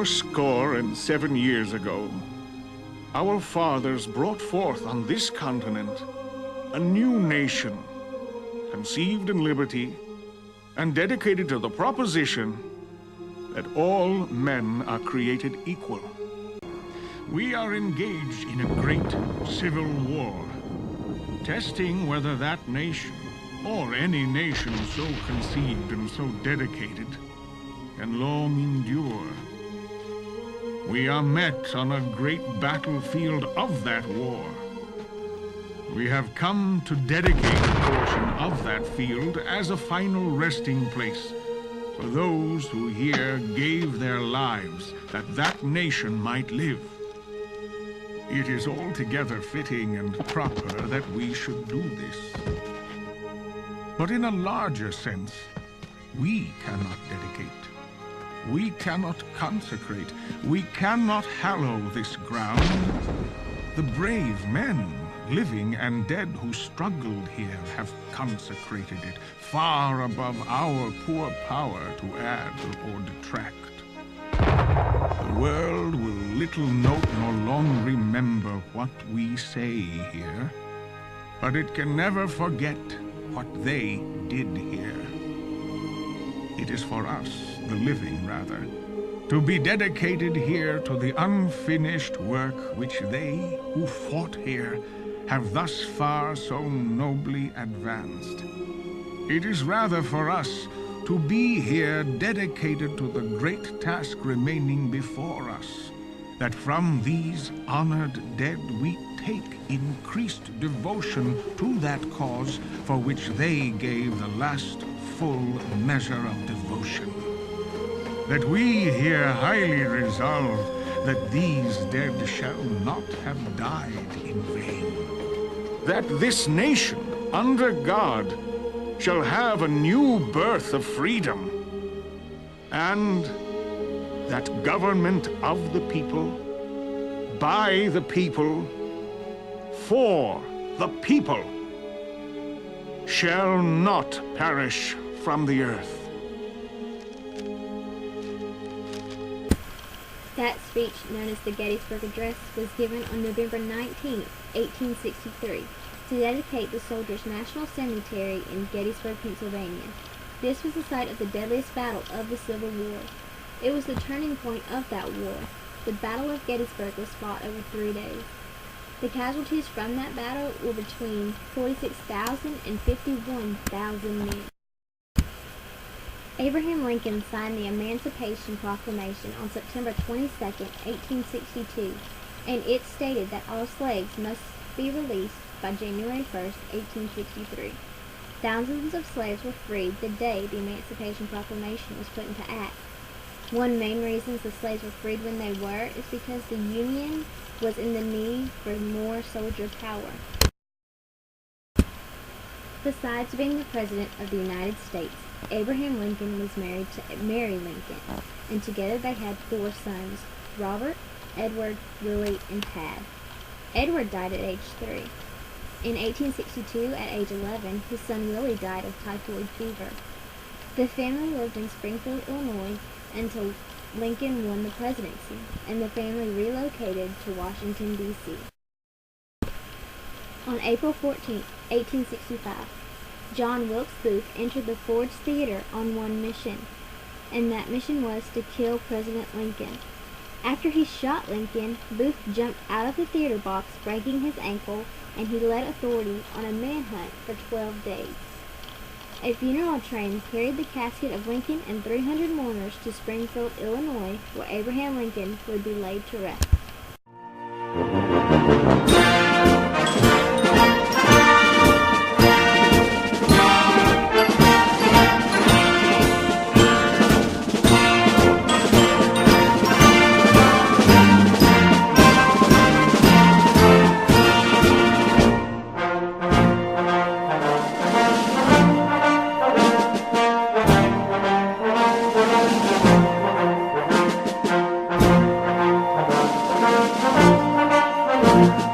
407 years ago, our fathers brought forth on this continent a new nation, conceived in liberty and dedicated to the proposition that all men are created equal. We are engaged in a great civil war, testing whether that nation, or any nation so conceived and so dedicated, can long endure. We are met on a great battlefield of that war. We have come to dedicate a portion of that field as a final resting place for those who here gave their lives that that nation might live. It is altogether fitting and proper that we should do this. But in a larger sense, we cannot dedicate. We cannot consecrate. We cannot hallow this ground. The brave men, living and dead, who struggled here have consecrated it far above our poor power to add or detract. The world will little note nor long remember what we say here, but it can never forget what they did here. It is for us, the living rather, to be dedicated here to the unfinished work which they who fought here have thus far so nobly advanced. It is rather for us to be here dedicated to the great task remaining before us, that from these honored dead we take increased devotion to that cause for which they gave the last full measure of devotion. That we here highly resolve that these dead shall not have died in vain. That this nation, under God, shall have a new birth of freedom, and that government of the people, by the people, for the people, shall not perish from the earth. That speech, known as the Gettysburg Address, was given on November 19, 1863, to dedicate the soldiers' national cemetery in Gettysburg, Pennsylvania. This was the site of the deadliest battle of the Civil War. It was the turning point of that war. The Battle of Gettysburg was fought over 3 days. The casualties from that battle were between 46,000 and 51,000 men. Abraham Lincoln signed the Emancipation Proclamation on September 22, 1862, and it stated that all slaves must be released by January 1, 1863. Thousands of slaves were freed the day the Emancipation Proclamation was put into act. One main reason the slaves were freed when they were is because the Union was in the need for more soldier power. Besides being the President of the United States, Abraham Lincoln was married to Mary Lincoln, and together they had 4 sons, Robert, Edward, Willie, and Tad. Edward died at age 3. In 1862, at age 11, his son Willie died of typhoid fever. The family lived in Springfield, Illinois, until Lincoln won the presidency, and the family relocated to Washington, D.C. On April 14, 1865, John Wilkes Booth entered the Ford's Theater on one mission, and that mission was to kill President Lincoln. After he shot Lincoln, Booth jumped out of the theater box, breaking his ankle, and he led authorities on a manhunt for 12 days. A funeral train carried the casket of Lincoln and 300 mourners to Springfield, Illinois, where Abraham Lincoln would be laid to rest. Thank you.